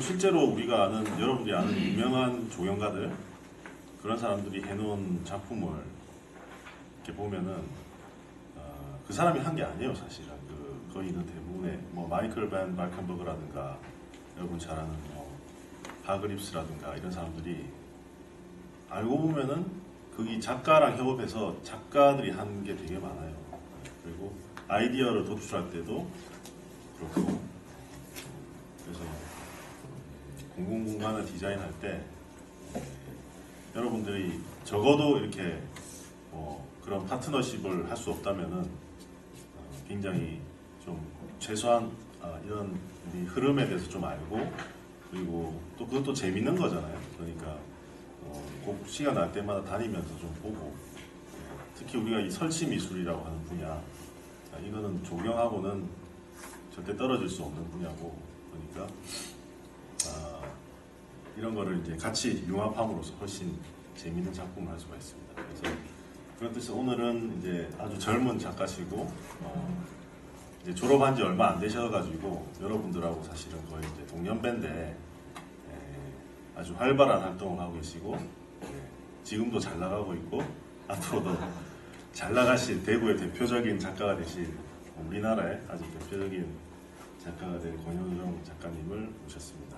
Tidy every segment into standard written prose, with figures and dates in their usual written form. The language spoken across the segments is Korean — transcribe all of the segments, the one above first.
실제로 우리가 아는, 여러분들이 아는 유명한 조경가들, 그런 사람들이 해놓은 작품을 이렇게 보면은 그 사람이 한 게 아니에요, 사실은. 거의 있는 대부분의 뭐 마이클 반 발켄버그라든가 여러분 잘 아는 뭐 하그립스라든가 이런 사람들이 알고 보면은 거기 작가랑 협업해서 작가들이 한 게 되게 많아요. 그리고 아이디어를 도출할 때도 그렇고, 그래서 공공공간을 디자인할 때 여러분들이 적어도 이렇게 그런 파트너십을 할 수 없다면은 굉장히 좀 최소한 이런 우리 흐름에 대해서 좀 알고, 그리고 또 그것도 재밌는 거잖아요. 그러니까 꼭 시간 날 때마다 다니면서 좀 보고, 특히 우리가 이 설치 미술이라고 하는 분야, 이거는 조경하고는 절대 떨어질 수 없는 분야고, 그러니까 이런 거를 이제 같이 융합함으로써 훨씬 재밌는 작품을 할 수가 있습니다. 그래서 그런 뜻에서 오늘은 이제 아주 젊은 작가시고 이제 졸업한 지 얼마 안 되셔가지고 여러분들하고 사실은 거의 이제 동년배인데 아주 활발한 활동을 하고 계시고 지금도 잘 나가고 있고 앞으로도 잘 나가실 대구의 대표적인 작가가 되실 우리나라의 아주 대표적인 작가가 될 권효정 작가님을 모셨습니다.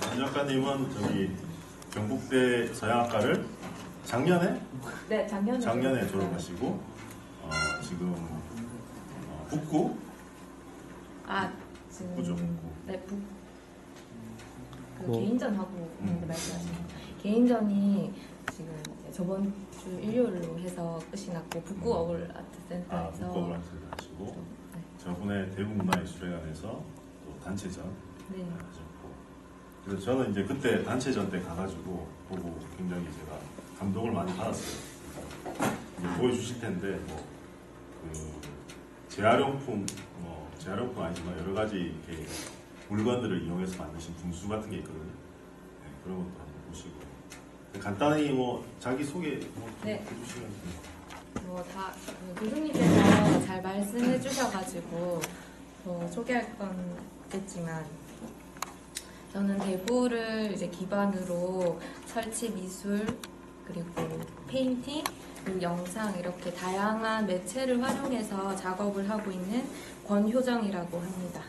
권 작가님은 저기 경북대 서양학과를 작년에? 네, 작년에 졸업하시고 지금 북구? 지금 북구죠, 북구. 네, 개인전하고 말씀하시는 개인전이 지금 저번 주 일요일로 해서 끝이 났고 북구 어울 아트센터에서 북구 어울 아트센터 하시고 네. 저번에 대구문화예술회관에서 또 단체전 네. 하셨고, 그래서 저는 이제 그때 단체전 때 가가지고 보고 굉장히 제가 감동을 많이 받았어요. 이제 보여주실 텐데 재활용품 아니지만 여러 가지 이렇게 물건들을 이용해서 만드신 분수 같은 게 있거든요. 네, 그런 것도 한번 보시고 간단히 자기 소개 네. 해주시면 다 교수님께서 잘 말씀해 주셔가지고 소개할 건 없겠지만, 저는 대구를 이제 기반으로 설치 미술, 그리고 페인팅, 그리고 영상 이렇게 다양한 매체를 활용해서 작업을 하고 있는 권효정이라고 합니다.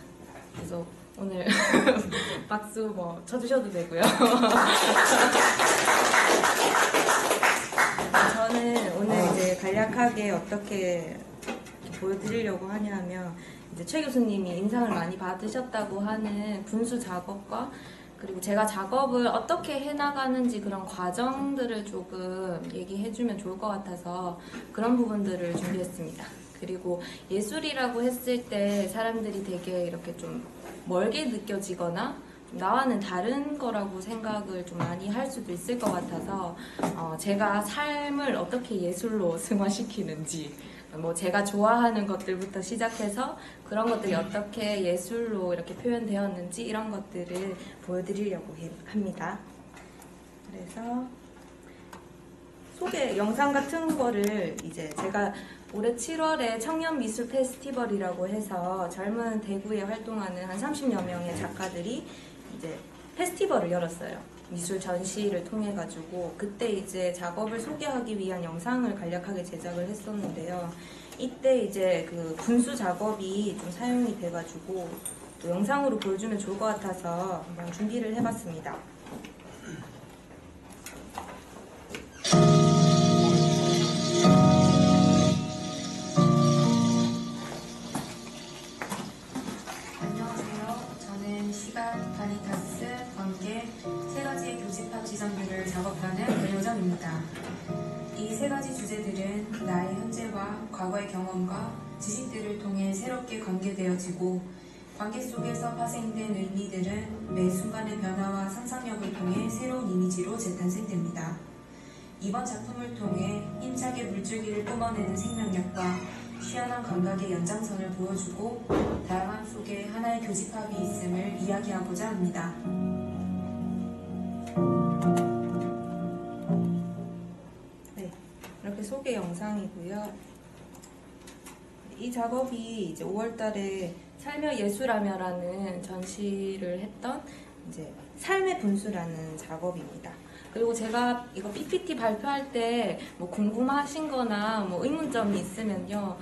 그래서 오늘 박수 쳐주셔도 되고요. 저는 오늘 이제 간략하게 어떻게 보여드리려고 하냐면, 이제 최 교수님이 인상을 많이 받으셨다고 하는 분수 작업과, 그리고 제가 작업을 어떻게 해나가는지 그런 과정들을 조금 얘기해주면 좋을 것 같아서 그런 부분들을 준비했습니다. 그리고 예술이라고 했을 때 사람들이 되게 이렇게 좀 멀게 느껴지거나 나와는 다른 거라고 생각을 좀 많이 할 수도 있을 것 같아서 제가 삶을 어떻게 예술로 승화시키는지, 제가 좋아하는 것들부터 시작해서 그런 것들이 어떻게 예술로 이렇게 표현되었는지 이런 것들을 보여드리려고 합니다. 그래서 소개 영상 같은 거를 이제 제가 올해 7월에 청년 미술 페스티벌이라고 해서 젊은 대구에 활동하는 한 30여 명의 작가들이 이제 페스티벌을 열었어요. 미술 전시를 통해 가지고 그때 이제 작업을 소개하기 위한 영상을 간략하게 제작을 했었는데요. 이때 이제 그 분수 작업이 좀 사용이 돼가지고 또 영상으로 보여주면 좋을 것 같아서 한번 준비를 해봤습니다. 바니타스, 번개, 세 가지의 교집합 지점들을 작업하는 권효정입니다. 이 세 가지 주제들은 나의 현재와 과거의 경험과 지식들을 통해 새롭게 관계되어지고, 관계 속에서 파생된 의미들은 매 순간의 변화와 상상력을 통해 새로운 이미지로 재탄생됩니다. 이번 작품을 통해 힘차게 물줄기를 뿜어내는 생명력과 희한한 감각의 연장선을 보여주고 다양함 속에 하나의 교집합이 있음을 이야기하고자 합니다. 네, 이렇게 소개 영상이고요. 이 작업이 이제 5월달에 삶의 예술하며라는 전시를 했던 이제 삶의 분수라는 작업입니다. 그리고 제가 이거 PPT 발표할 때 뭐 궁금하신 거나 뭐 의문점이 있으면요.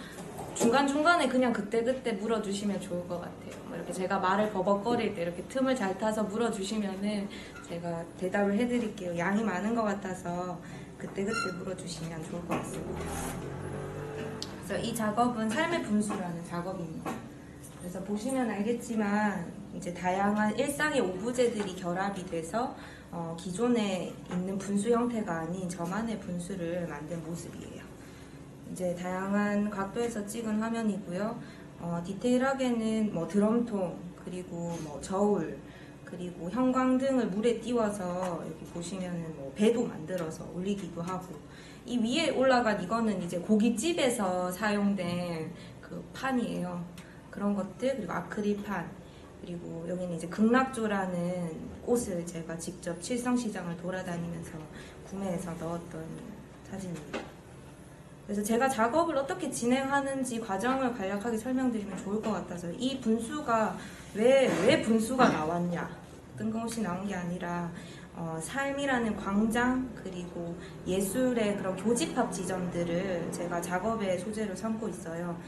중간중간에 그냥 그때그때 물어주시면 좋을 것 같아요. 뭐 이렇게 제가 말을 버벅거릴 때 이렇게 틈을 잘 타서 물어주시면은 제가 대답을 해드릴게요. 양이 많은 것 같아서 그때그때 물어주시면 좋을 것 같습니다. 그래서 이 작업은 삶의 분수라는 작업입니다. 그래서 보시면 알겠지만 이제 다양한 일상의 오브제들이 결합이 돼서 기존에 있는 분수 형태가 아닌 저만의 분수를 만든 모습이에요. 이제 다양한 각도에서 찍은 화면이고요. 디테일하게는 뭐 드럼통, 그리고 뭐 저울, 그리고 형광등을 물에 띄워서 여기 보시면은 뭐 배도 만들어서 올리기도 하고, 이 위에 올라간 이거는 이제 고깃집에서 사용된 그 판이에요. 그런 것들, 그리고 아크릴판, 그리고 여기는 이제 극락조라는 꽃을 제가 직접 칠성시장을 돌아다니면서 구매해서 넣었던 사진입니다. 그래서 제가 작업을 어떻게 진행하는지 과정을 간략하게 설명드리면 좋을 것 같아서, 이 분수가 왜 분수가 나왔냐, 뜬금없이 나온 게 아니라 삶이라는 광장, 그리고 예술의 그런 교집합 지점들을 제가 작업의 소재로 삼고 있어요.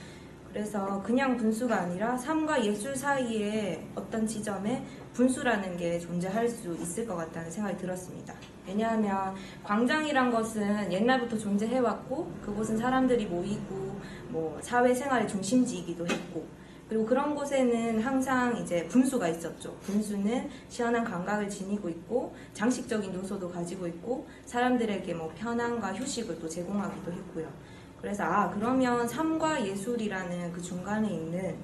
그래서 그냥 분수가 아니라 삶과 예술 사이에 어떤 지점에 분수라는 게 존재할 수 있을 것 같다는 생각이 들었습니다. 왜냐하면 광장이란 것은 옛날부터 존재해왔고, 그곳은 사람들이 모이고 뭐 사회생활의 중심지이기도 했고, 그리고 그런 곳에는 항상 이제 분수가 있었죠. 분수는 시원한 감각을 지니고 있고, 장식적인 요소도 가지고 있고, 사람들에게 뭐 편안과 휴식을 또 제공하기도 했고요. 그래서 그러면 삶과 예술이라는 그 중간에 있는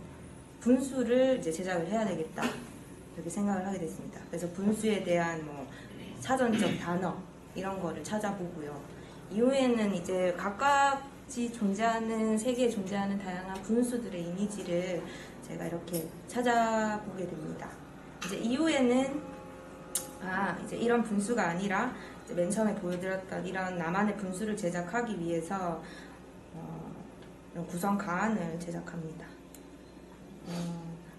분수를 이제 제작을 해야 되겠다, 이렇게 생각을 하게 됐습니다. 그래서 분수에 대한 뭐 사전적 단어 이런 거를 찾아보고요. 이후에는 이제 각각지 존재하는, 세계에 존재하는 다양한 분수들의 이미지를 제가 이렇게 찾아보게 됩니다. 이제 이후에는 이제 이런 분수가 아니라 이제 맨 처음에 보여드렸던 이런 나만의 분수를 제작하기 위해서 이런 구성 가안을 제작합니다.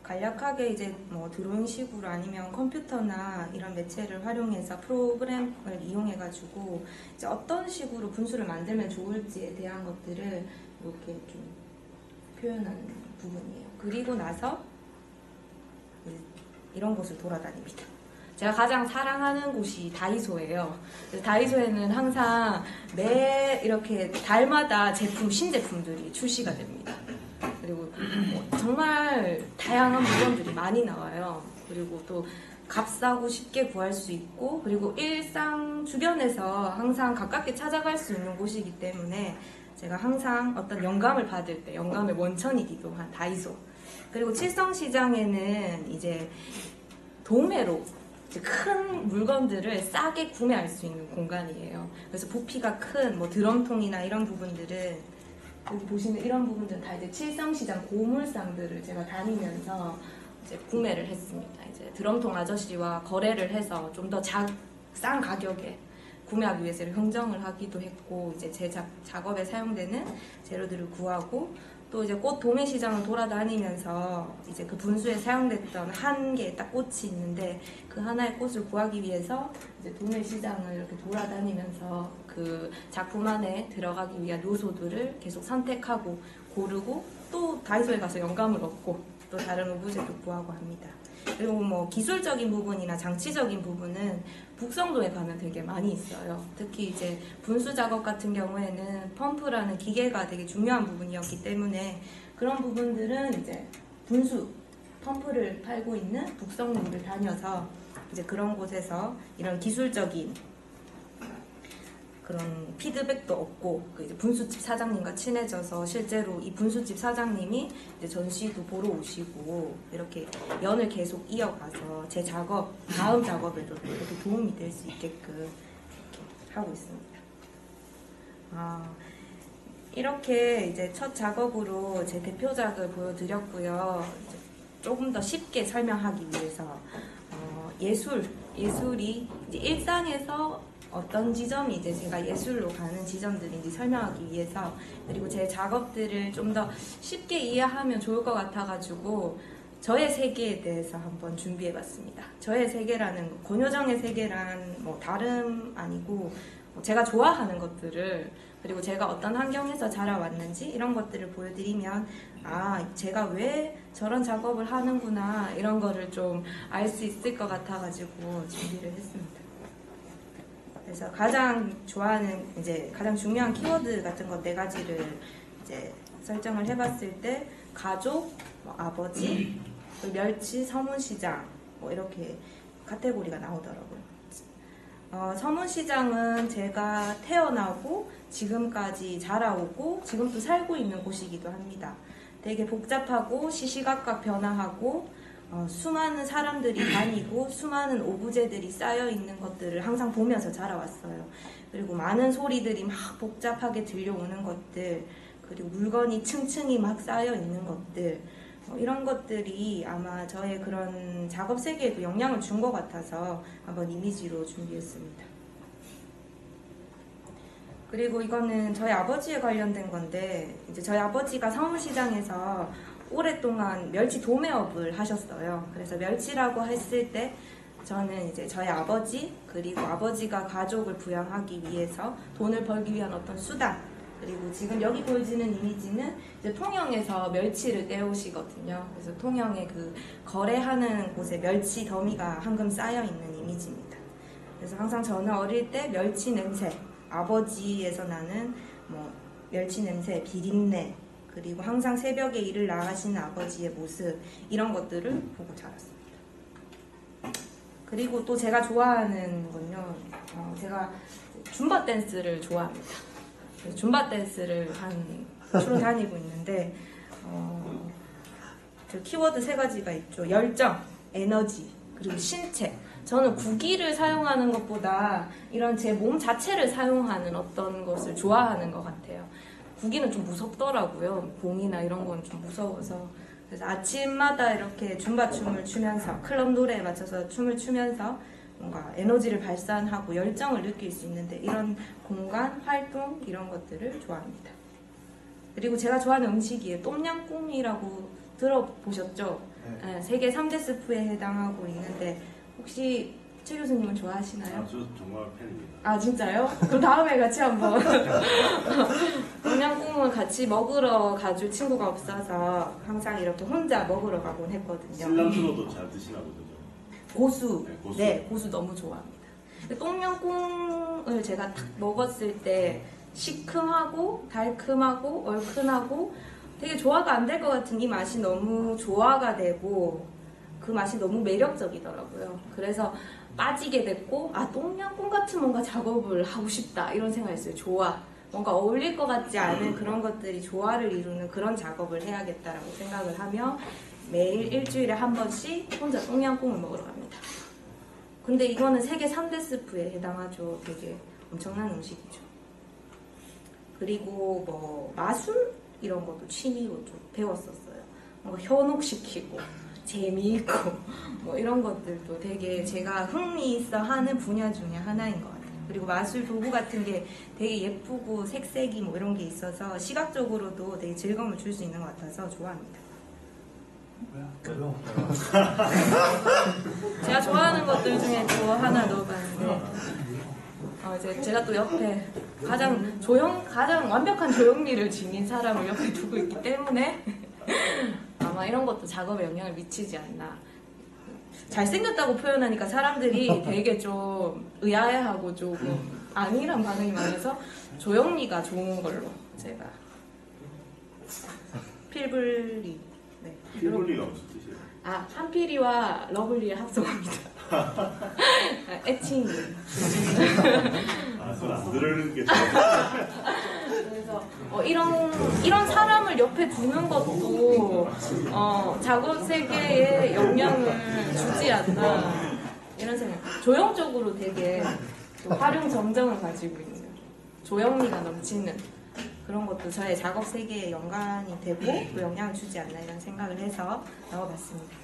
간략하게 이제 뭐 드로잉식으로 아니면 컴퓨터나 이런 매체를 활용해서 프로그램을 이용해가지고 이제 어떤 식으로 분수를 만들면 좋을지에 대한 것들을 이렇게 좀 표현하는 부분이에요. 그리고 나서 이런 곳을 돌아다닙니다. 제가 가장 사랑하는 곳이 다이소예요. 다이소에는 항상 매 이렇게 달마다 신제품들이 출시가 됩니다. 그리고 정말 다양한 물건들이 많이 나와요. 그리고 또 값싸고 쉽게 구할 수 있고, 그리고 일상 주변에서 항상 가깝게 찾아갈 수 있는 곳이기 때문에 제가 항상 어떤 영감을 받을 때 영감의 원천이기도 한 다이소. 그리고 칠성시장에는 이제 도매로 큰 물건들을 싸게 구매할 수 있는 공간이에요. 그래서 부피가 큰 뭐 드럼통이나 이런 부분들은, 여기 보시면 이런 부분들은 다 이제 칠성시장 고물상들을 제가 다니면서 이제 구매를 했습니다. 이제 드럼통 아저씨와 거래를 해서 좀 더 싼 가격에 구매하기 위해서 흥정을 하기도 했고, 이제 제작 작업에 사용되는 재료들을 구하고, 또 이제 꽃 도매시장을 돌아다니면서 이제 그 분수에 사용됐던 한 개의 딱 꽃이 있는데, 그 하나의 꽃을 구하기 위해서 이제 도매시장을 이렇게 돌아다니면서 그 작품 안에 들어가기 위한 요소들을 계속 선택하고 고르고, 또 다이소에 가서 영감을 얻고 또 다른 오브제도 구하고 합니다. 그리고 뭐 기술적인 부분이나 장치적인 부분은 북성도에 가면 되게 많이 있어요. 특히 이제 분수 작업 같은 경우에는 펌프라는 기계가 되게 중요한 부분이었기 때문에 그런 부분들은 이제 분수 펌프를 팔고 있는 북성로를 다녀서 이제 그런 곳에서 이런 기술적인 그런 피드백도 얻고, 그 이제 분수집 사장님과 친해져서 실제로 이 분수집 사장님이 이제 전시도 보러 오시고, 이렇게 연을 계속 이어가서 제 작업, 다음 작업에도 이렇게 도움이 될 수 있게끔 이렇게 하고 있습니다. 이렇게 이제 첫 작업으로 제 대표작을 보여드렸고요. 이제 조금 더 쉽게 설명하기 위해서 예술이 이제 일상에서 어떤 지점이 이제 제가 예술로 가는 지점들인지 설명하기 위해서, 그리고 제 작업들을 좀 더 쉽게 이해하면 좋을 것 같아가지고 저의 세계에 대해서 한번 준비해봤습니다. 저의 세계라는 권효정의 세계란 뭐 다름 아니고 제가 좋아하는 것들을, 그리고 제가 어떤 환경에서 자라왔는지 이런 것들을 보여드리면 아, 제가 왜 저런 작업을 하는구나 이런 거를 좀 알 수 있을 것 같아가지고 준비를 했습니다. 그래서 가장 좋아하는 이제 가장 중요한 키워드 같은 거 4가지를 이제 설정을 해봤을 때 가족, 뭐 아버지, 멸치, 서문시장 뭐 이렇게 카테고리가 나오더라고요. 서문시장은 제가 태어나고 지금까지 자라오고 지금도 살고 있는 곳이기도 합니다. 되게 복잡하고 시시각각 변화하고 수많은 사람들이 다니고 수많은 오브제들이 쌓여 있는 것들을 항상 보면서 자라왔어요. 그리고 많은 소리들이 막 복잡하게 들려오는 것들, 그리고 물건이 층층이 막 쌓여 있는 것들, 이런 것들이 아마 저의 그런 작업 세계에도 영향을 준 것 같아서 한번 이미지로 준비했습니다. 그리고 이거는 저희 아버지에 관련된 건데, 이제 저희 아버지가 서울시장에서 오랫동안 멸치 도매업을 하셨어요. 그래서 멸치라고 했을 때 저는 이제 저희 아버지, 그리고 아버지가 가족을 부양하기 위해서 돈을 벌기 위한 어떤 수단, 그리고 지금 여기 보여지는 이미지는 이제 통영에서 멸치를 떼오시거든요. 그래서 통영의 그 거래하는 곳에 멸치 더미가 황금 쌓여 있는 이미지입니다. 그래서 항상 저는 어릴 때 멸치 냄새, 아버지에서 나는 뭐 멸치 냄새, 비린내, 그리고 항상 새벽에 일을 나가시는 아버지의 모습, 이런 것들을 보고 자랐습니다. 그리고 또 제가 좋아하는 건요, 제가 줌바 댄스를 좋아합니다. 줌바 댄스를 주로 다니고 있는데 저 키워드 3가지가 있죠. 열정, 에너지, 그리고 신체. 저는 구기를 사용하는 것보다 이런 제 몸 자체를 사용하는 어떤 것을 좋아하는 것 같아요. 구기는 좀 무섭더라고요. 공이나 이런 건 좀 무서워서. 그래서 아침마다 이렇게 줌바 춤을 추면서, 클럽 노래에 맞춰서 춤을 추면서 뭔가 에너지를 발산하고 열정을 느낄 수 있는데, 이런 공간, 활동, 이런 것들을 좋아합니다. 그리고 제가 좋아하는 음식이에요. 똠양꿍이라고 들어보셨죠? 네, 세계 3대 스프에 해당하고 있는데, 혹시 최 교수님은 좋아하시나요? 저 정말 팬입니다. 아, 진짜요? 그럼 다음에 같이 한번. 똠양꿍은 같이 먹으러 가줄 친구가 없어서 항상 이렇게 혼자 먹으러 가곤 했거든요. 신랑주로도 잘 드시나 보죠. 고수. 네, 고수. 네, 고수 너무 좋아합니다. 똠양꿍을 제가 딱 먹었을 때 시큼하고 달큼하고 얼큰하고 되게 조화가 안 될 것 같은 이 맛이 너무 조화가 되고 그 맛이 너무 매력적이더라고요. 그래서 빠지게 됐고, 아, 똠양꿍 같은 뭔가 작업을 하고 싶다 이런 생각했어요. 조화. 뭔가 어울릴 것 같지 않은 그런 것들이 조화를 이루는 그런 작업을 해야겠다라고 생각을 하며 매일 일주일에 한 번씩 혼자 똠양꿍을 먹으러 갑니다. 근데 이거는 세계 3대 스프에 해당하죠. 되게 엄청난 음식이죠. 그리고 뭐 마술 이런 것도 취미로 좀 배웠었어요. 뭔가 현혹시키고 재미있고 뭐 이런 것들도 되게 제가 흥미 있어 하는 분야 중에 하나인 것 같아요. 그리고 마술 도구 같은 게 되게 예쁘고 색색이 뭐 이런 게 있어서 시각적으로도 되게 즐거움을 줄 수 있는 것 같아서 좋아합니다. 제가 좋아하는 것들 중에 또 하나 넣어봤는데, 이제 제가 또 옆에 가장 완벽한 조형미를 지닌 사람을 옆에 두고 있기 때문에 아마 이런 것도 작업에 영향을 미치지 않나. 잘생겼다고 표현하니까 사람들이 되게 좀 의아해하고 조금 아니란 반응이 많아서 조형미가 좋은 걸로 제가. 필블리. 네. 필블리가 무슨 뜻이에요? 아, 한필이와 러블리의 합성입니다. 애칭이. 그건 안 들을 게 좋아요. 그래서 이런 사람을 옆에 두는 것도 작업 세계에 영향을 주지 않나 이런 생각. 조형적으로 되게 또 활용 정정을 가지고 있는 조형미가 넘치는 그런 것도 저의 작업 세계에 연관이 되고 또 영향을 주지 않나 이런 생각을 해서 넣어봤습니다.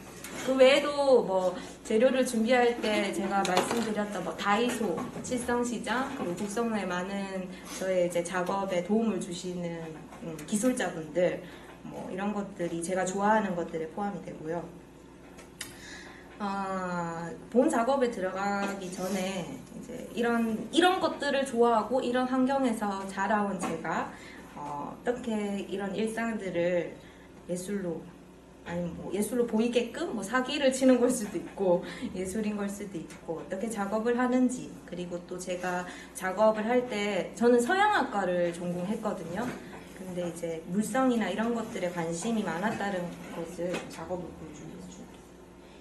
그 외에도 뭐 재료를 준비할 때 제가 말씀드렸던 뭐 다이소, 칠성시장, 그리고 국성로에 많은 저의 이제 작업에 도움을 주시는 기술자분들, 뭐 이런 것들이 제가 좋아하는 것들에 포함이 되고요. 본 작업에 들어가기 전에 이제 이런 것들을 좋아하고 이런 환경에서 자라온 제가 어떻게 이런 일상들을 예술로 아니면 뭐 예술로 보이게끔 뭐 사기를 치는 걸 수도 있고 예술인 걸 수도 있고 어떻게 작업을 하는지, 그리고 또 제가 작업을 할 때 저는 서양학과를 전공했거든요. 근데 이제 물성이나 이런 것들에 관심이 많았다는 것을 작업을 보여주겠습니다.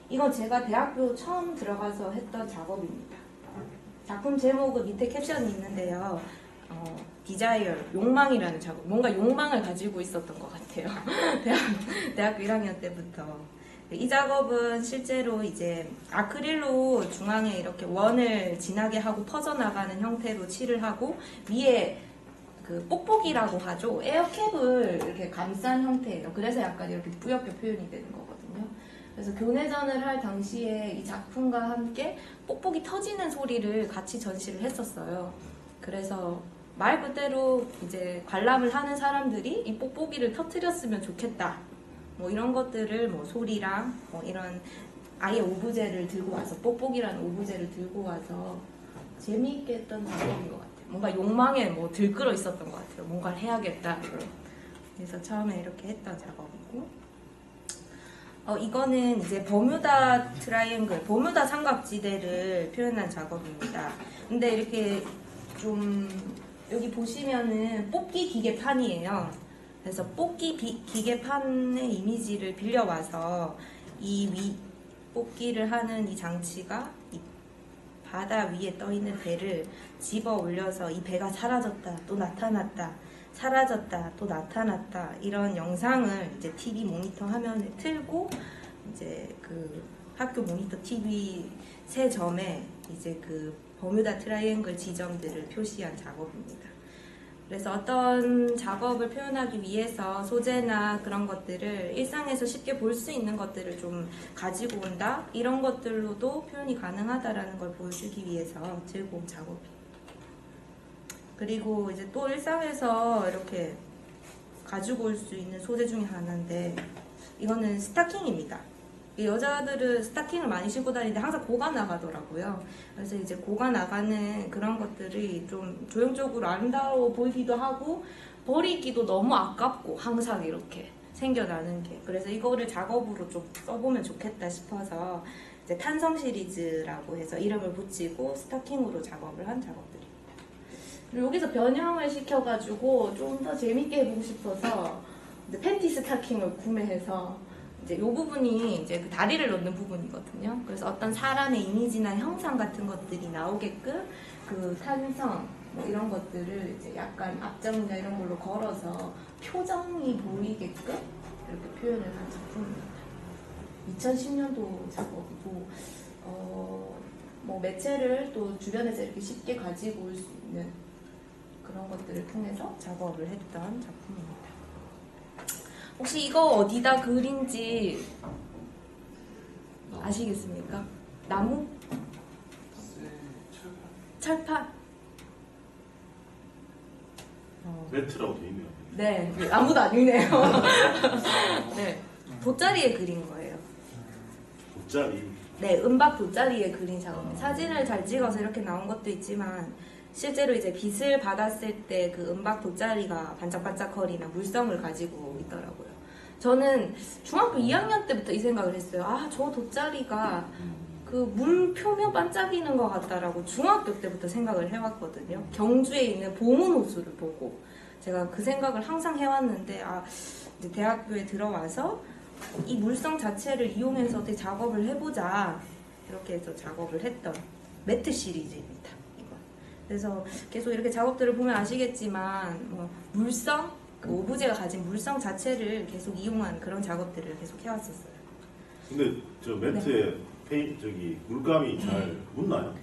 이건 제가 대학교 처음 들어가서 했던 작업입니다. 작품 제목은 밑에 캡션이 있는데요. 디자이어, 욕망이라는 작업. 뭔가 욕망을 가지고 있었던 것 같아요. 대학교 1학년 때부터. 이 작업은 실제로 이제 아크릴로 중앙에 이렇게 원을 진하게 하고 퍼져나가는 형태로 칠을 하고 위에 그 뽁뽁이라고 하죠. 에어캡을 이렇게 감싼 형태예요. 그래서 약간 이렇게 뿌옇게 표현이 되는 거거든요. 그래서 교내전을 할 당시에 이 작품과 함께 뽁뽁이 터지는 소리를 같이 전시를 했었어요. 그래서 말 그대로 이제 관람을 하는 사람들이 이 뽁뽁이를 터뜨렸으면 좋겠다. 뭐 이런 것들을 뭐 소리랑 뭐 이런 아예 오브제를 들고 와서 뽁뽁이라는 오브제를 들고 와서 재미있게 했던 작업인 것 같아요. 뭔가 욕망에 뭐 들끓어 있었던 것 같아요. 뭔가를 해야겠다. 그래서 처음에 이렇게 했던 작업이고, 이거는 이제 버뮤다 트라이앵글, 버뮤다 삼각지대를 표현한 작업입니다. 근데 이렇게 좀 여기 보시면은 뽑기 기계판이에요. 그래서 뽑기 기계판의 이미지를 빌려와서 이 뽑기를 하는 이 장치가 이 바다 위에 떠 있는 배를 집어 올려서 이 배가 사라졌다 또 나타났다 사라졌다 또 나타났다 이런 영상을 이제 TV 모니터 화면에 틀고 이제 그 학교 모니터 TV 세 점에 이제 그 버뮤다 트라이앵글 지점들을 표시한 작업입니다. 그래서 어떤 작업을 표현하기 위해서 소재나 그런 것들을 일상에서 쉽게 볼 수 있는 것들을 좀 가지고 온다? 이런 것들로도 표현이 가능하다라는 걸 보여주기 위해서 들고 온 작업이에요. 그리고 이제 또 일상에서 이렇게 가지고 올 수 있는 소재 중에 하나인데 이거는 스타킹입니다. 여자들은 스타킹을 많이 신고 다니는데 항상 고가 나가더라고요. 그래서 이제 고가 나가는 그런 것들이 좀 조형적으로 아름다워 보이기도 하고 버리기도 너무 아깝고 항상 이렇게 생겨나는 게, 그래서 이거를 작업으로 좀 써보면 좋겠다 싶어서 이제 탄성 시리즈라고 해서 이름을 붙이고 스타킹으로 작업을 한 작업들입니다. 그리고 여기서 변형을 시켜가지고 좀 더 재밌게 해보고 싶어서 이제 팬티 스타킹을 구매해서 이제 이 부분이 이제 그 다리를 넣는 부분이거든요. 그래서 어떤 사람의 이미지나 형상 같은 것들이 나오게끔 그 탄성 뭐 이런 것들을 이제 약간 앞장이나 이런 걸로 걸어서 표정이 보이게끔 이렇게 표현을 한 작품입니다. 2010년도 작업이고 뭐 매체를 또 주변에서 이렇게 쉽게 가지고 올 수 있는 그런 것들을 통해서 작업을 했던 작품입니다. 혹시 이거 어디다 그린지 아시겠습니까? 나무? 철판? 매트라고 돼 있네요. 네, 아무도 아니네요. 네, 돗자리에 그린 거예요. 돗자리. 네, 은박 돗자리에 그린 작업. 사진을 잘 찍어서 이렇게 나온 것도 있지만 실제로 이제 빛을 받았을 때 그 은박 돗자리가 반짝반짝거리나 물성을 가지고 있더라고요. 저는 중학교 2학년 때부터 이 생각을 했어요. 아, 저 돗자리가 그 물 표면 반짝이는 것 같다라고 중학교 때부터 생각을 해왔거든요. 경주에 있는 보문 호수를 보고 제가 그 생각을 항상 해왔는데, 이제 대학교에 들어와서 이 물성 자체를 이용해서 어떻게 작업을 해보자 이렇게 해서 작업을 했던 매트 시리즈입니다. 이거. 그래서 계속 이렇게 작업들을 보면 아시겠지만 뭐 물성, 그 오브제가 가진 물성 자체를 계속 이용한 그런 작업들을 계속 해왔었어요. 근데 저 매트에 물감이 잘 묻나요?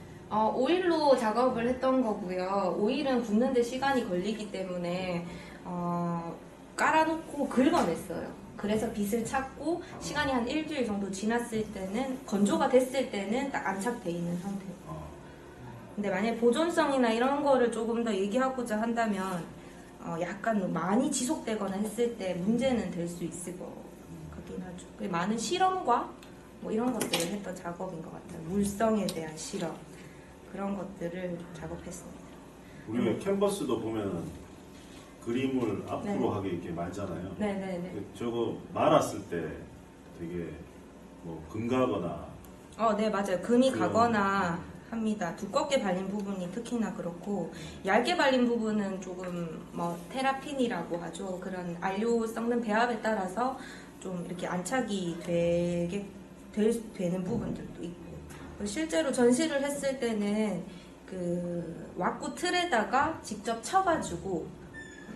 오일로 작업을 했던 거고요. 오일은 굳는데 시간이 걸리기 때문에 깔아놓고 긁어냈어요. 그래서 빛을 찾고 시간이 한 일주일 정도 지났을 때는 건조가 됐을 때는 딱 안착돼 있는 상태. 근데 만약에 보존성이나 이런 거를 조금 더 얘기하고자 한다면 약간 많이 지속되거나 했을 때 문제는 될 수 있을 것 같긴 하죠. 많은 실험과 뭐 이런 것들을 했던 작업인 것 같아요. 물성에 대한 실험 그런 것들을 작업했습니다. 우리 캔버스도 보면은 그림을 앞으로 네. 하게 이렇게 말잖아요. 네네네. 저거 말았을 때 되게 뭐 금가거나 네 맞아요. 금이 그런- 가거나 합니다. 두껍게 발린 부분이 특히나 그렇고 얇게 발린 부분은 조금 뭐 테라핀이라고 하죠. 그런 안료 섞는 배합에 따라서 좀 이렇게 안착이 되는 부분들도 있고 실제로 전시를 했을 때는 그 왁구 틀에다가 직접 쳐가지고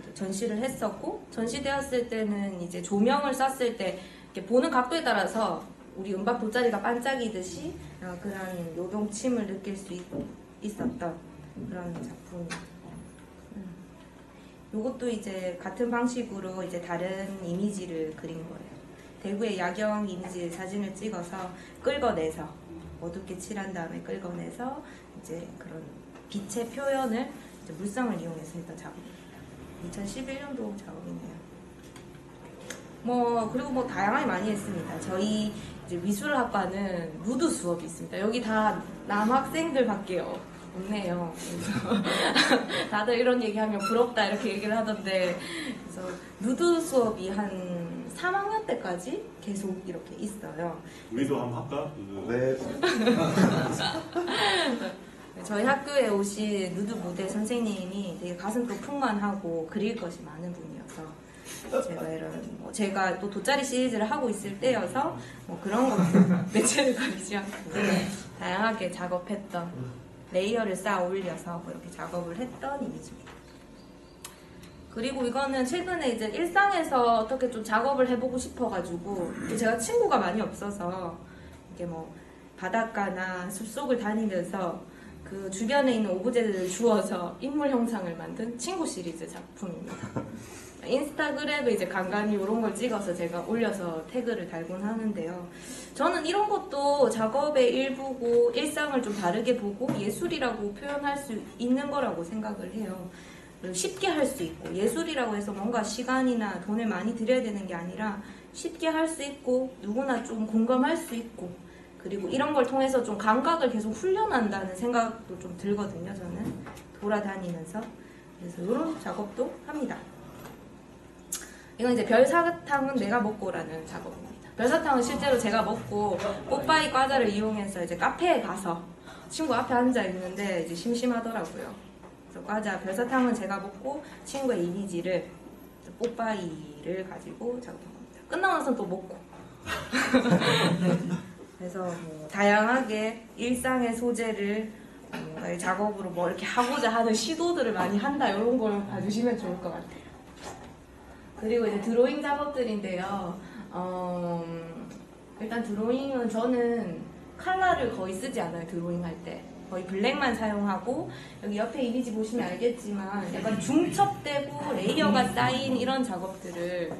이제 전시를 했었고 전시되었을 때는 이제 조명을 쐈을 때 이렇게 보는 각도에 따라서 우리 은박 돗자리가 반짝이듯이 그런 요동침을 느낄 수 있었던 그런 작품입니다. 요것도 이제 같은 방식으로 이제 다른 이미지를 그린 거예요. 대구의 야경 이미지 사진을 찍어서 끌어내서 어둡게 칠한 다음에 끌어내서 이제 그런 빛의 표현을 이제 물성을 이용해서 했던 작업입니다. 2011년도 작업이네요. 그리고 뭐 다양하게 많이 했습니다. 저희 이제 미술학과는 누드 수업이 있습니다. 여기 다 남학생들밖에 없네요. 그래서 다들 이런 얘기하면 부럽다 이렇게 얘기를 하던데 그래서 누드 수업이 한 3학년 때까지 계속 이렇게 있어요. 우리도 한번 할까? 네. 저희 학교에 오신 누드 모델 선생님이 되게 가슴도 풍만하고 그릴 것이 많은 분이어서 제가 또 돗자리 시리즈를 하고 있을 때여서 뭐 그런 것들 매체를 가리지 않고 다양하게 작업했던 레이어를 쌓아 올려서 뭐 이렇게 작업을 했던 이미지입니다. 그리고 이거는 최근에 이제 일상에서 어떻게 좀 작업을 해보고 싶어가지고 제가 친구가 많이 없어서 이게 뭐 바닷가나 숲속을 다니면서 그 주변에 있는 오브제들을 주워서 인물 형상을 만든 친구 시리즈 작품입니다. 인스타그램에 이제 간간히 이런 걸 찍어서 제가 올려서 태그를 달곤 하는데요. 저는 이런 것도 작업의 일부고 일상을 좀 다르게 보고 예술이라고 표현할 수 있는 거라고 생각을 해요. 쉽게 할 수 있고 예술이라고 해서 뭔가 시간이나 돈을 많이 들여야 되는 게 아니라 쉽게 할 수 있고 누구나 좀 공감할 수 있고 그리고 이런 걸 통해서 좀 감각을 계속 훈련한다는 생각도 좀 들거든요. 저는 돌아다니면서 그래서 이런 작업도 합니다. 이건 이제 별사탕은 내가 먹고라는 작업입니다. 별사탕은 실제로 제가 먹고 뽀빠이 과자를 이용해서 이제 카페에 가서 친구 앞에 앉아 있는데 이제 심심하더라고요. 그래서 과자 별사탕은 제가 먹고 친구의 이미지를 뽀빠이를 가지고 작업한 겁니다. 끝나고 나서는 또 먹고. 그래서 뭐 다양하게 일상의 소재를 작업으로 뭐 이렇게 하고자 하는 시도들을 많이 한다 이런 걸 봐주시면 좋을 것 같아요. 그리고 이제 드로잉 작업들인데요. 일단 드로잉은 저는 컬러를 거의 쓰지 않아요. 드로잉 할 때. 거의 블랙만 사용하고 여기 옆에 이미지 보시면 알겠지만 약간 중첩되고 레이어가 쌓인 이런 작업들을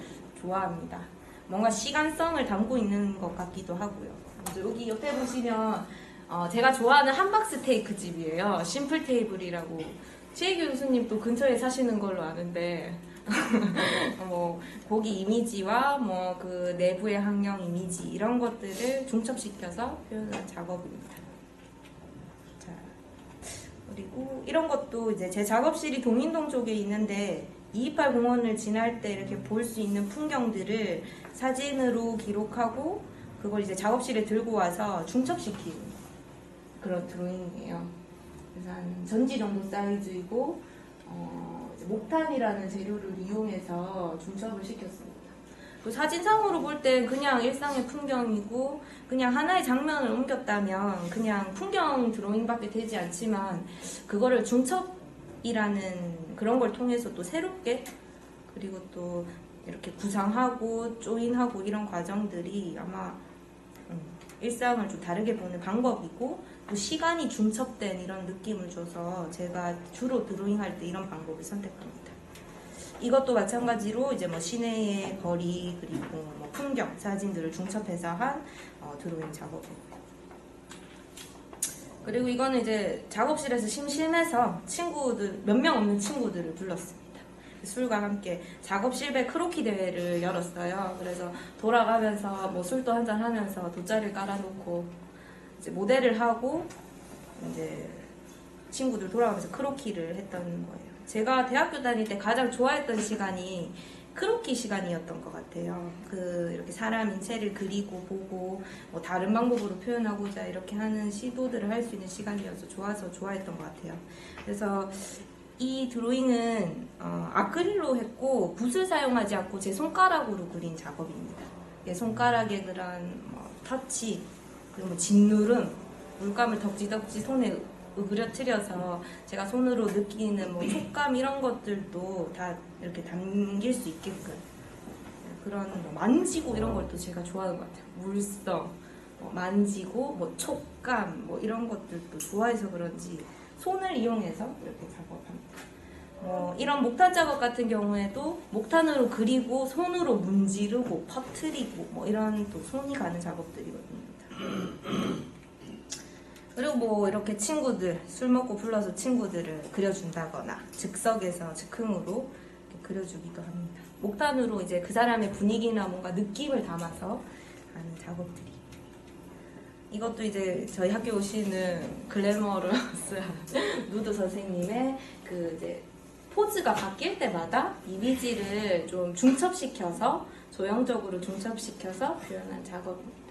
좋아합니다. 뭔가 시간성을 담고 있는 것 같기도 하고요. 그래서 여기 옆에 보시면 제가 좋아하는 함박 스테이크 집이에요. 심플 테이블이라고. 최혜규 교수님 또 근처에 사시는 걸로 아는데 뭐 고기 이미지와 뭐 그 내부의 환경 이미지 이런 것들을 중첩시켜서 표현한 작업입니다. 자, 그리고 이런 것도 이제 제 작업실이 동인동 쪽에 있는데 228 공원을 지날 때 이렇게 볼 수 있는 풍경들을 사진으로 기록하고 그걸 이제 작업실에 들고 와서 중첩시키는 그런 드로잉이에요. 그래서 한 전지 정도 사이즈이고 목탄이라는 재료를 이용해서 중첩을 시켰습니다. 그 사진상으로 볼 땐 그냥 일상의 풍경이고 그냥 하나의 장면을 옮겼다면 그냥 풍경 드로잉밖에 되지 않지만 그거를 중첩이라는 그런 걸 통해서 또 새롭게 그리고 또 이렇게 구상하고 조인하고 이런 과정들이 아마 일상을 좀 다르게 보는 방법이고 또 시간이 중첩된 이런 느낌을 줘서 제가 주로 드로잉할 때 이런 방법을 선택합니다. 이것도 마찬가지로 이제 뭐 시내의 거리 그리고 뭐 풍경 사진들을 중첩해서 한 드로잉 작업이에요. 그리고 이거는 이제 작업실에서 심심해서 친구들 몇 명 없는 친구들을 불렀습니다. 술과 함께 작업실배 크로키 대회를 열었어요. 그래서 돌아가면서 뭐 술도 한잔 하면서 돗자리를 깔아놓고 이제 모델을 하고 이제 친구들 돌아가면서 크로키를 했던 거예요. 제가 대학교 다닐 때 가장 좋아했던 시간이 크로키 시간이었던 것 같아요. 이렇게 사람 인체를 그리고 보고 뭐 다른 방법으로 표현하고자 이렇게 하는 시도들을 할 수 있는 시간이어서 좋아했던 것 같아요. 그래서 이 드로잉은 아크릴로 했고 붓을 사용하지 않고 제 손가락으로 그린 작업입니다. 손가락의 그런 터치 그리고 뭐 짓누름, 물감을 덕지덕지 손에 으그려뜨려서 제가 손으로 느끼는 뭐 촉감 이런 것들도 다 이렇게 담길 수 있게끔 그런 뭐 만지고 이런 걸 또 제가 좋아하는 것 같아요. 물성, 만지고 뭐 촉감 뭐 이런 것들도 좋아해서 그런지 손을 이용해서 이렇게 작업합니다. 이런 목탄 작업 같은 경우에도 목탄으로 그리고 손으로 문지르고 퍼트리고 뭐 이런 또 손이 가는 작업들이거든요. 그리고 뭐 이렇게 친구들 술 먹고 불러서 친구들을 그려준다거나 즉석에서 즉흥으로 그려주기도 합니다. 목탄으로 이제 그 사람의 분위기나 뭔가 느낌을 담아서 하는 작업들이. 이것도 이제 저희 학교 오시는 글래머러스한 누드 선생님의 이제 포즈가 바뀔 때마다 이미지를 좀 중첩시켜서 조형적으로 중첩시켜서 표현한 작업입니다.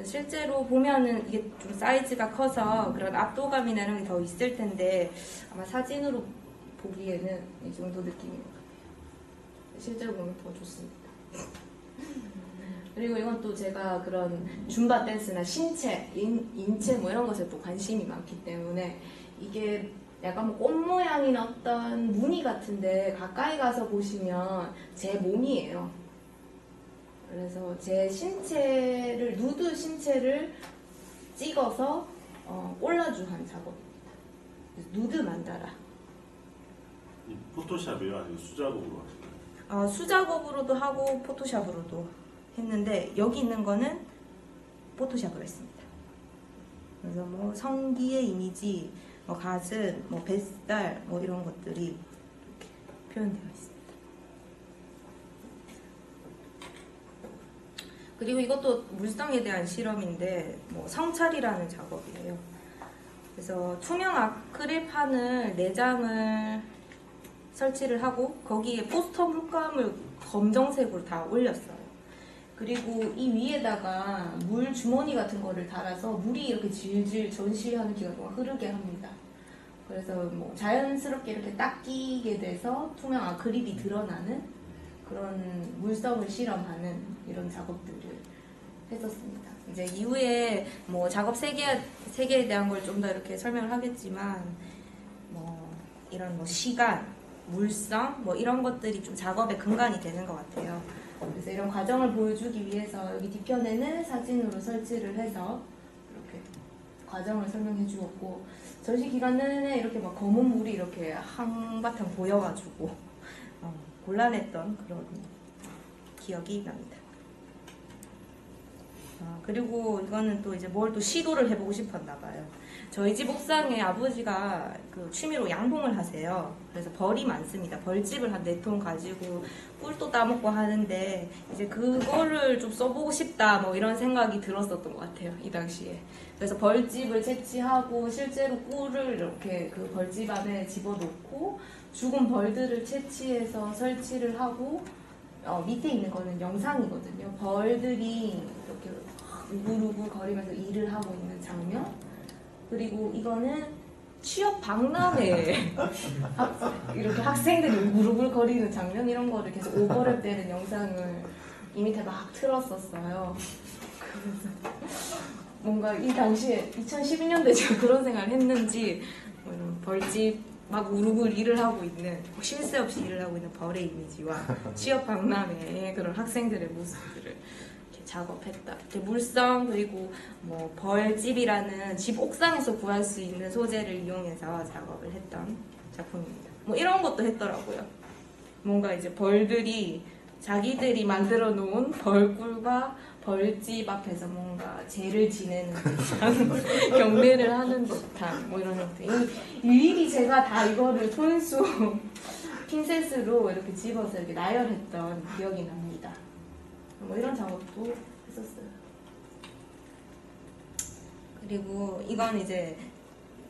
실제로 보면은 이게 좀 사이즈가 커서 그런 압도감이나 이런 게 더 있을 텐데 아마 사진으로 보기에는 이 정도 느낌인 것 같아요. 실제로 보면 더 좋습니다. 그리고 이건 또 제가 그런 줌바 댄스나 신체, 인체 뭐 이런 것에 또 관심이 많기 때문에 이게 약간 뭐 꽃 모양이나 어떤 무늬 같은데 가까이 가서 보시면 제 몸이에요. 그래서 제 신체를 누드 신체를 찍어서 콜라주한 작업입니다. 누드 만다라. 이 포토샵이요? 아니면 수작업으로 하시나요? 수작업으로도 하고 포토샵으로도 했는데 여기 있는 거는 포토샵으로 했습니다. 그래서 뭐 성기의 이미지, 뭐 가슴, 뭐 뱃살, 뭐 이런 것들이 이렇게 표현되어 있습니다. 그리고 이것도 물성에 대한 실험인데 뭐 성찰이라는 작업이에요. 그래서 투명 아크릴판을 4장을 설치를 하고 거기에 포스터 물감을 검정색으로 다 올렸어요. 그리고 이 위에다가 물 주머니 같은 거를 달아서 물이 이렇게 질질 전시하는 기간 동안 흐르게 합니다. 그래서 뭐 자연스럽게 이렇게 딱 끼게 돼서 투명 아크릴이 드러나는 그런 물성을 실험하는 이런 작업들을 했었습니다. 이제 이후에 뭐 작업 세계에 대한 걸 좀 더 이렇게 설명을 하겠지만 뭐 이런 뭐 시간, 물성 뭐 이런 것들이 좀 작업의 근간이 되는 것 같아요. 그래서 이런 과정을 보여주기 위해서 여기 뒤편에는 사진으로 설치를 해서 이렇게 과정을 설명해 주었고 전시 기간 내내 이렇게 막 검은 물이 이렇게 한바탕 보여가지고 곤란했던 그런 기억이 납니다. 그리고 이거는 또 이제 뭘 또 시도를 해보고 싶었나 봐요. 저희 집 옥상에 아버지가 취미로 양봉을 하세요. 그래서 벌이 많습니다. 벌집을 한 4통 가지고 꿀도 따먹고 하는데 이제 그거를 좀 써보고 싶다 뭐 이런 생각이 들었었던 것 같아요. 이 당시에. 그래서 벌집을 채취하고 실제로 꿀을 이렇게 그 벌집 안에 집어넣고 죽은 벌들을 채취해서 설치를 하고 밑에 있는 거는 영상이거든요. 벌들이 이렇게 우글우글 거리면서 일을 하고 있는 장면. 그리고 이거는 취업 박람회 이렇게 학생들이 우글우글 거리는 장면 이런 거를 계속 오버랩 되는 영상을 이 밑에 막 틀었었어요. 그래서 뭔가 이 당시에 2012년도에 제가 그런 생각을 했는지 벌집 막 우르글 일을 하고 있는 쉴 새 없이 일을 하고 있는 벌의 이미지와 취업 박람회의 그런 학생들의 모습들을 이렇게 작업했다. 이렇게 물성 그리고 뭐 벌집이라는 집 옥상에서 구할 수 있는 소재를 이용해서 작업을 했던 작품입니다. 뭐 이런 것도 했더라고요. 뭔가 이제 벌들이 자기들이 만들어 놓은 벌꿀과 벌집 앞에서 뭔가 죄를 지내는 듯한 경배를 하는 듯한 뭐 이런 형태. 일일이 제가 다 이거를 손수 핀셋으로 이렇게 집어서 이렇게 나열했던 기억이 납니다. 뭐 이런 작업도 했었어요. 그리고 이건 이제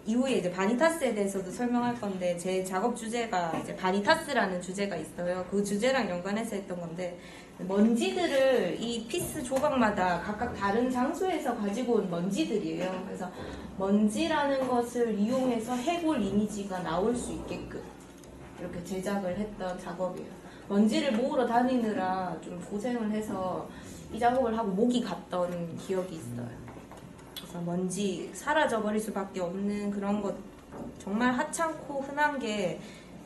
이후에 이제 바니타스에 대해서도 설명할 건데, 제 작업 주제가 이제 바니타스라는 주제가 있어요. 그 주제랑 연관해서 했던 건데, 먼지들을 이 피스 조각마다 각각 다른 장소에서 가지고 온 먼지들이에요. 그래서 먼지라는 것을 이용해서 해골 이미지가 나올 수 있게끔 이렇게 제작을 했던 작업이에요. 먼지를 모으러 다니느라 좀 고생을 해서 이 작업을 하고 목이 갔던 기억이 있어요. 그래서 먼지 사라져버릴 수밖에 없는 그런 것, 정말 하찮고 흔한 게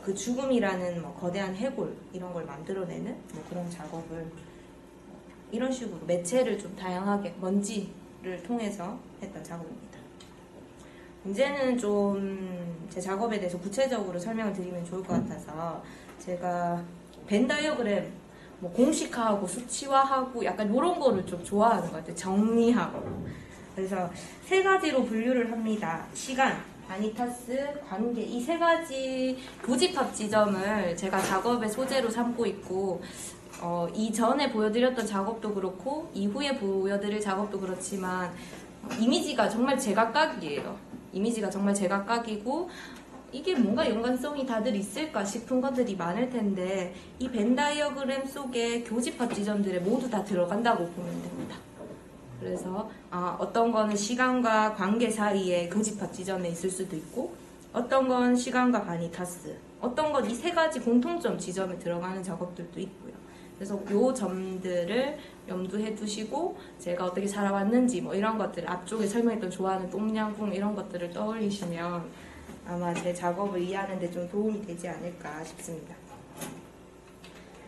그 죽음이라는 뭐 거대한 해골 이런 걸 만들어내는 뭐 그런 작업을 이런 식으로 매체를 좀 다양하게 먼지를 통해서 했던 작업입니다. 이제는 좀 제 작업에 대해서 구체적으로 설명을 드리면 좋을 것 같아서, 제가 벤 다이어그램 뭐 공식화하고 수치화하고 약간 이런 거를 좀 좋아하는 것 같아요. 정리하고. 그래서 세 가지로 분류를 합니다. 시간, 바니타스, 관계, 이 세 가지 교집합 지점을 제가 작업의 소재로 삼고 있고, 이전에 보여드렸던 작업도 그렇고 이후에 보여드릴 작업도 그렇지만 이미지가 정말 제각각이에요. 이미지가 정말 제각각이고, 이게 뭔가 연관성이 다들 있을까 싶은 것들이 많을 텐데, 이 벤 다이어그램 속에 교집합 지점들에 모두 다 들어간다고 보면 됩니다. 그래서 어떤 거는 시간과 관계 사이에 교집합 지점에 있을 수도 있고, 어떤 건 시간과 바니타스, 어떤 건 이 세 가지 공통점 지점에 들어가는 작업들도 있고요. 그래서 요 점들을 염두해 두시고 제가 어떻게 살아왔는지 뭐 이런 것들, 앞쪽에 설명했던 좋아하는 똠양꿍 이런 것들을 떠올리시면 아마 제 작업을 이해하는 데 좀 도움이 되지 않을까 싶습니다.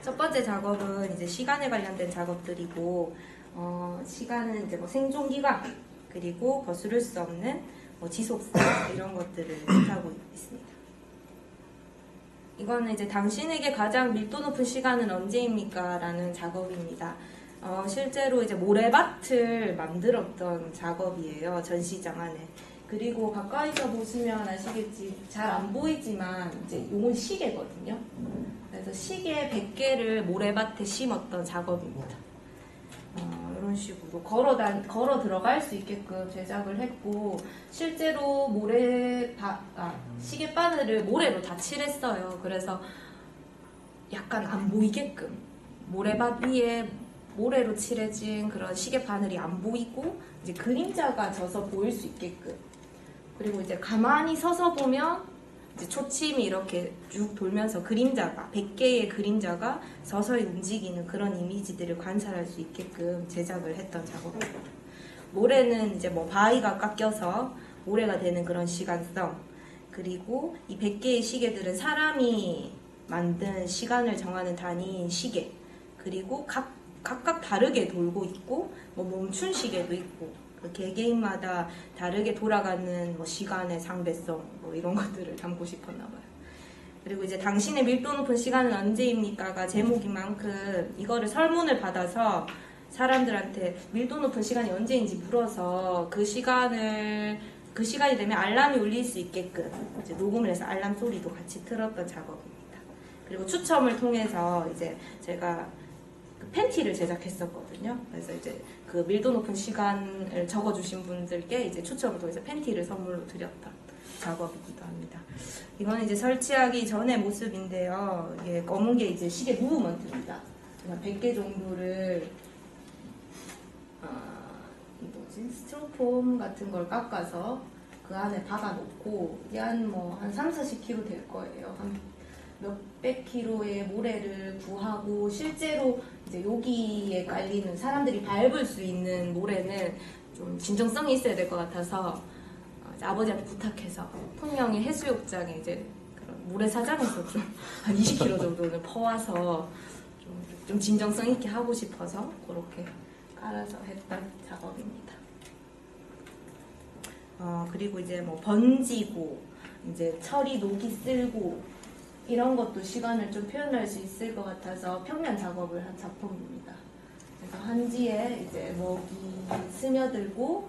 첫 번째 작업은 이제 시간에 관련된 작업들이고, 시간은 이제 뭐 생존기간, 그리고 거스를 수 없는 뭐 지속성 이런 것들을 뜻하고 있습니다. 이거는 이제 당신에게 가장 밀도 높은 시간은 언제입니까? 라는 작업입니다. 실제로 이제 모래밭을 만들었던 작업이에요. 전시장 안에. 그리고 가까이서 보시면 아시겠지, 잘 안 보이지만 이제 요건 시계거든요. 그래서 시계 100개를 모래밭에 심었던 작업입니다. 이런 식으로 걸어 들어갈 수 있게끔 제작을 했고, 실제로 시계 바늘을 모래로 다 칠했어요. 그래서 약간 안 보이게끔 모래밭 위에 모래로 칠해진 그런 시계 바늘이 안 보이고 이제 그림자가 져서 보일 수 있게끔, 그리고 이제 가만히 서서 보면 이제 초침이 이렇게 쭉 돌면서 그림자가 100개의 그림자가 서서히 움직이는 그런 이미지들을 관찰할 수 있게끔 제작을 했던 작업입니다. 모래는 이제 뭐 바위가 깎여서 모래가 되는 그런 시간성, 그리고 이 100개의 시계들은 사람이 만든 시간을 정하는 단위인 시계, 그리고 각각 다르게 돌고 있고 뭐 멈춘 시계도 있고, 그 개개인마다 다르게 돌아가는 뭐 시간의 상대성 뭐 이런 것들을 담고 싶었나 봐요. 그리고 이제 당신의 밀도 높은 시간은 언제입니까가 제목인 만큼 이거를 설문을 받아서 사람들한테 밀도 높은 시간이 언제인지 물어서 그 시간이 되면 알람이 울릴 수 있게끔 이제 녹음을 해서 알람 소리도 같이 틀었던 작업입니다. 그리고 추첨을 통해서 이제 제가 그 팬티를 제작했었거든요. 그래서 이제 그 밀도 높은 시간을 적어주신 분들께 이제 추첨을 통해서 팬티를 선물로 드렸던 작업이기도 합니다. 이거는 이제 설치하기 전의 모습인데요. 이게 검은 게 이제 시계 무브먼트입니다. 100개 정도를 스티로폼 같은 걸 깎아서 그 안에 박아놓고, 이게 한 3-40kg 될 거예요. 한 몇백 킬로의 모래를 구하고, 실제로 이제 여기에 깔리는 사람들이 밟을 수 있는 모래는 좀 진정성이 있어야 될 것 같아서 이제 아버지한테 부탁해서 통영의 해수욕장에 이제 그런 모래사장에서 좀 한 20kg 정도를 퍼와서 좀 진정성 있게 하고 싶어서 그렇게 깔아서 했던 작업입니다. 그리고 이제 뭐 번지고 이제 철이 녹이 쓸고 이런 것도 시간을 좀 표현할 수 있을 것 같아서 평면 작업을 한 작품입니다. 그래서 한지에 이제 먹이 스며들고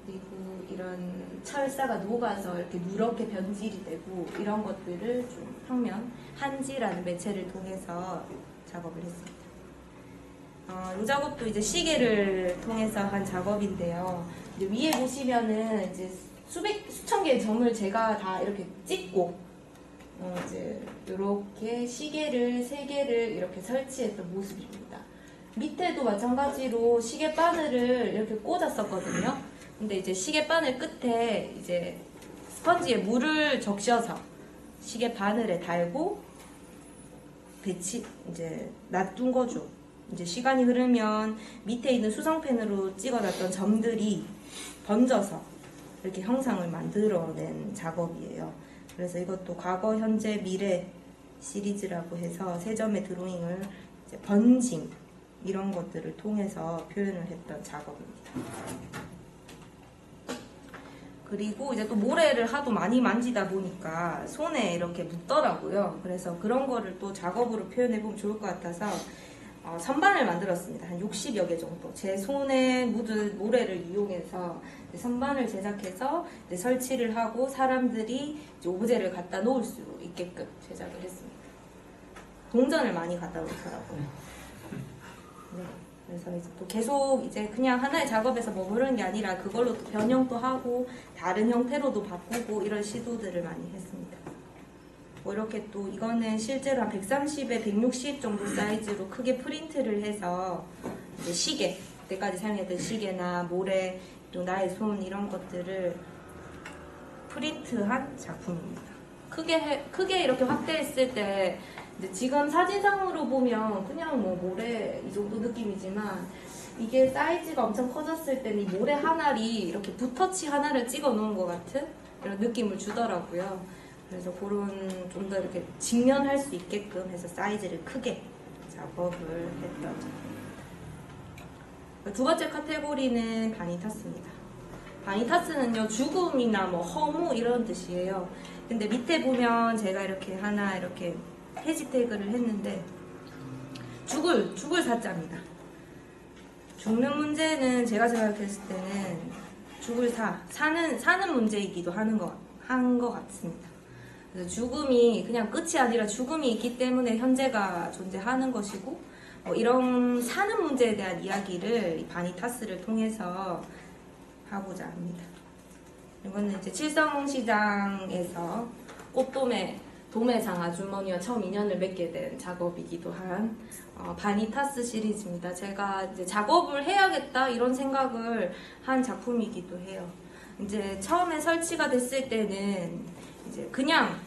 그리고 이런 철사가 녹아서 이렇게 누렇게 변질이 되고 이런 것들을 좀 평면 한지라는 매체를 통해서 작업을 했습니다. 이 작업도 이제 시계를 통해서 한 작업인데요. 이제 위에 보시면은 이제 수천 개의 점을 제가 다 이렇게 찍고 이제 이렇게 시계를 3개를 이렇게 설치했던 모습입니다. 밑에도 마찬가지로 시계 바늘을 이렇게 꽂았었거든요. 근데 이제 시계 바늘 끝에 이제 스펀지에 물을 적셔서 시계 바늘에 달고 이제 놔둔 거죠. 이제 시간이 흐르면 밑에 있는 수성펜으로 찍어놨던 점들이 번져서 이렇게 형상을 만들어낸 작업이에요. 그래서 이것도 과거, 현재, 미래 시리즈라고 해서 3점의 드로잉을 이제 번짐 이런 것들을 통해서 표현을 했던 작업입니다. 그리고 이제 또 모래를 하도 많이 만지다 보니까 손에 이렇게 묻더라고요. 그래서 그런 거를 또 작업으로 표현해보면 좋을 것 같아서 선반을 만들었습니다. 한 60여 개 정도. 제 손에 묻은 모래를 이용해서 선반을 제작해서 설치를 하고 사람들이 이제 오브제를 갖다 놓을 수 있게끔 제작을 했습니다. 동전을 많이 갖다 놓더라고요. 네. 그래서 이제 또 계속 이제 그냥 하나의 작업에서 머무르는 게 아니라 그걸로 또 변형도 하고 다른 형태로도 바꾸고 이런 시도들을 많이 했습니다. 뭐 이렇게 또 이거는 실제로 한 130에 160 정도 사이즈로 크게 프린트를 해서 이제 시계, 그때까지 사용했던 시계나 모래, 또 나의 손 이런 것들을 프린트한 작품입니다. 크게 이렇게 확대했을 때 이제 지금 사진상으로 보면 그냥 뭐 모래 이 정도 느낌이지만 이게 사이즈가 엄청 커졌을 때는 이 모래 한 알이 이렇게 붓터치 하나를 찍어 놓은 것 같은 이런 느낌을 주더라고요. 그래서 그런 좀 더 이렇게 직면할 수 있게끔 해서 사이즈를 크게 작업을 했던 작품입니다. 두 번째 카테고리는 바니타스입니다. 바니타스는요, 죽음이나 뭐 허무 이런 뜻이에요. 근데 밑에 보면 제가 이렇게 하나 이렇게 해시태그를 했는데 죽을 사자입니다. 죽는 문제는 제가 생각했을 때는 죽을 사는 문제이기도 한 것 같습니다. 그래서 죽음이 그냥 끝이 아니라 죽음이 있기 때문에 현재가 존재하는 것이고 이런 사는 문제에 대한 이야기를 이 바니타스를 통해서 하고자 합니다. 이거는 이제 칠성시장에서 도매상 아주머니와 처음 인연을 맺게 된 작업이기도 한 바니타스 시리즈입니다. 제가 이제 작업을 해야겠다 이런 생각을 한 작품이기도 해요. 이제 처음에 설치가 됐을 때는 이제 그냥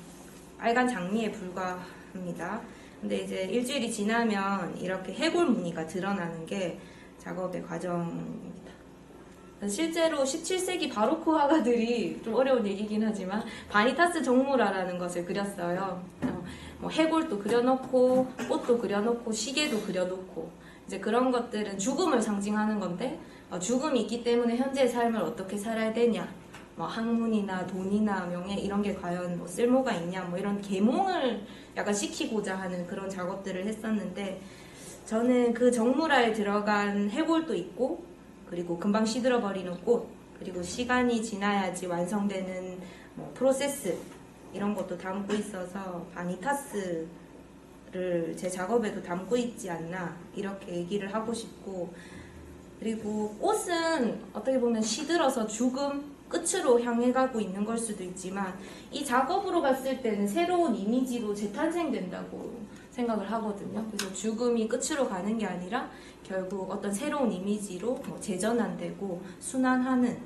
빨간 장미에 불과합니다. 근데 이제 일주일이 지나면 이렇게 해골 무늬가 드러나는 게 작업의 과정입니다. 실제로 17세기 바로크 화가들이 좀 어려운 얘기긴 하지만 바니타스 정무라라는 것을 그렸어요. 뭐 해골도 그려놓고 꽃도 그려놓고 시계도 그려놓고 이제 그런 것들은 죽음을 상징하는 건데 죽음이 있기 때문에 현재의 삶을 어떻게 살아야 되냐, 뭐 학문이나 돈이나 명예 이런 게 과연 뭐 쓸모가 있냐, 뭐 이런 계몽을 약간 시키고자 하는 그런 작업들을 했었는데 저는 그 정무라에 들어간 해골도 있고 그리고 금방 시들어버리는 꽃, 그리고 시간이 지나야지 완성되는 뭐 프로세스 이런 것도 담고 있어서 바니타스를 제 작업에도 담고 있지 않나 이렇게 얘기를 하고 싶고, 그리고 꽃은 어떻게 보면 시들어서 죽음 끝으로 향해 가고 있는 걸 수도 있지만 이 작업으로 봤을 때는 새로운 이미지로 재탄생된다고 생각을 하거든요. 그래서 죽음이 끝으로 가는 게 아니라 결국 어떤 새로운 이미지로 재전환되고 순환하는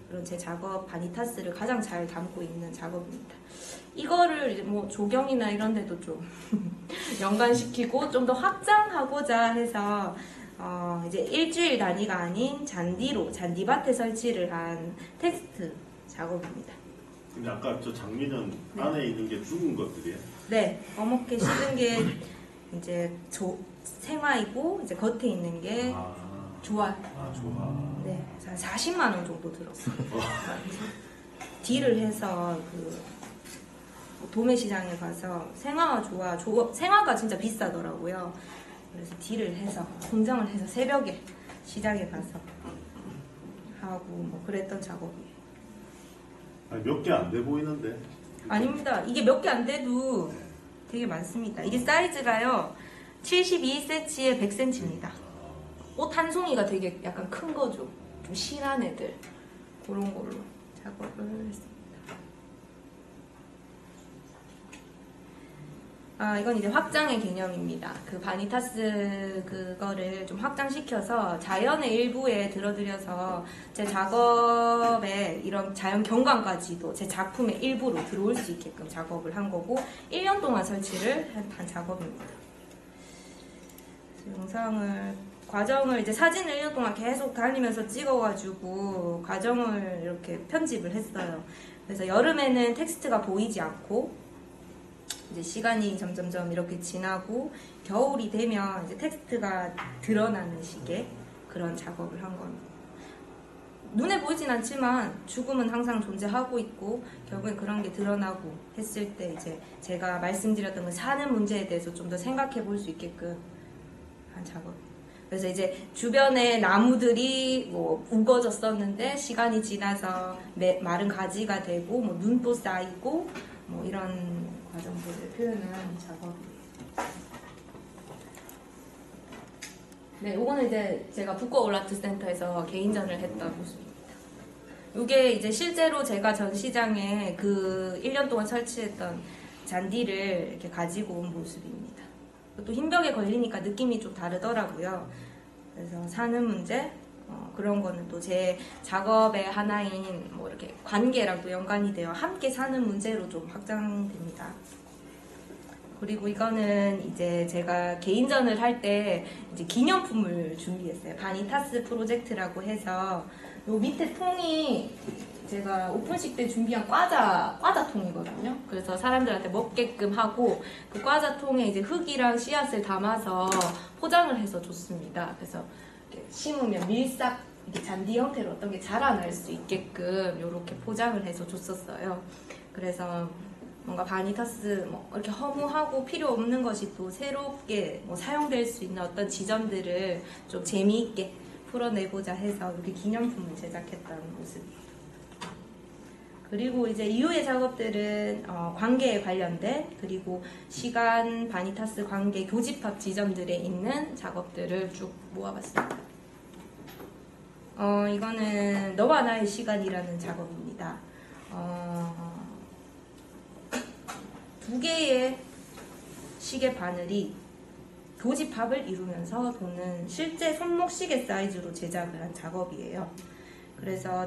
그런 제 작업 바니타스를 가장 잘 담고 있는 작업입니다. 이거를 뭐 조경이나 이런 데도 좀 연관시키고 좀 더 확장하고자 해서 이제 일주일 단위가 아닌 잔디밭에 설치를 한 텍스트 작업입니다. 근데 아까 저 장미는 안에 있는 게 죽은 것들이에요? 네, 어묵게 씹은 게 이제 생화이고 이제 겉에 있는 게 조화. 조화. 네, 한 40만 원 정도 들었어요. 딜을 해서 도매시장에 가서 생화가 생화가 진짜 비싸더라고요. 그래서 딜을 해서 공정을 해서 새벽에 시장에 가서 하고 뭐 그랬던 작업이에요. 몇 개 안 돼 보이는데. 아닙니다. 이게 몇 개 안 돼도 되게 많습니다. 이게 사이즈가요 72cm에 100cm입니다. 옷 한 송이가 되게 약간 큰 거죠. 좀 실한 애들 그런 걸로 작업을 했습니다. 이건 이제 확장의 개념입니다. 그 바니타스 그거를 좀 확장시켜서 자연의 일부에 들어들여서 제 작업에 이런 자연 경관까지도 제 작품의 일부로 들어올 수 있게끔 작업을 한 거고 1년 동안 설치를 한 작업입니다. 과정을 이제 사진을 1년 동안 계속 다니면서 찍어가지고 과정을 이렇게 편집을 했어요. 그래서 여름에는 텍스트가 보이지 않고 이제 시간이 점점점 이렇게 지나고 겨울이 되면 이제 텍스트가 드러나는 식의 그런 작업을 한 겁니다. 눈에 보이진 않지만 죽음은 항상 존재하고 있고 결국엔 그런 게 드러나고 했을 때 이제 제가 말씀드렸던 그 사는 문제에 대해서 좀 더 생각해 볼 수 있게끔 한 작업. 그래서 이제 주변에 나무들이 뭐 우거졌었는데 시간이 지나서 마른 가지가 되고 뭐 눈도 쌓이고 뭐 이런 과정들을 표현한 작업이에요. 네, 요거는 이제 제가 북거울아트 센터에서 개인전을 했던 모습입니다. 요게 이제 실제로 제가 전시장에 그 1년 동안 설치했던 잔디를 이렇게 가지고 온 모습입니다. 또 흰벽에 걸리니까 느낌이 좀 다르더라고요. 그래서 사는 문제, 그런 거는 또 제 작업의 하나인 뭐 이렇게 관계랑도 연관이 되어 함께 사는 문제로 좀 확장됩니다. 그리고 이거는 이제 제가 개인전을 할 때 이제 기념품을 준비했어요. 바니타스 프로젝트라고 해서 요 밑에 통이 제가 오픈식 때 준비한 과자 통이거든요. 그래서 사람들한테 먹게끔 하고 그 과자 통에 이제 흙이랑 씨앗을 담아서 포장을 해서 줬습니다. 그래서 이렇게 심으면 밀싹 이렇게 잔디 형태로 어떤 게 자라날 수 있게끔 이렇게 포장을 해서 줬었어요. 그래서 뭔가 바니타스 뭐 이렇게 허무하고 필요 없는 것이 또 새롭게 뭐 사용될 수 있는 어떤 지점들을 좀 재미있게 풀어내고자 해서 이렇게 기념품을 제작했던 모습입니다. 그리고 이제 이후의 작업들은 관계에 관련된 그리고 시간 바니타스 관계 교집합 지점들에 있는 작업들을 쭉 모아봤습니다. 이거는 너와 나의 시간이라는 작업입니다. 두 개의 시계 바늘이 교집합을 이루면서 도는 실제 손목 시계 사이즈로 제작을 한 작업이에요. 그래서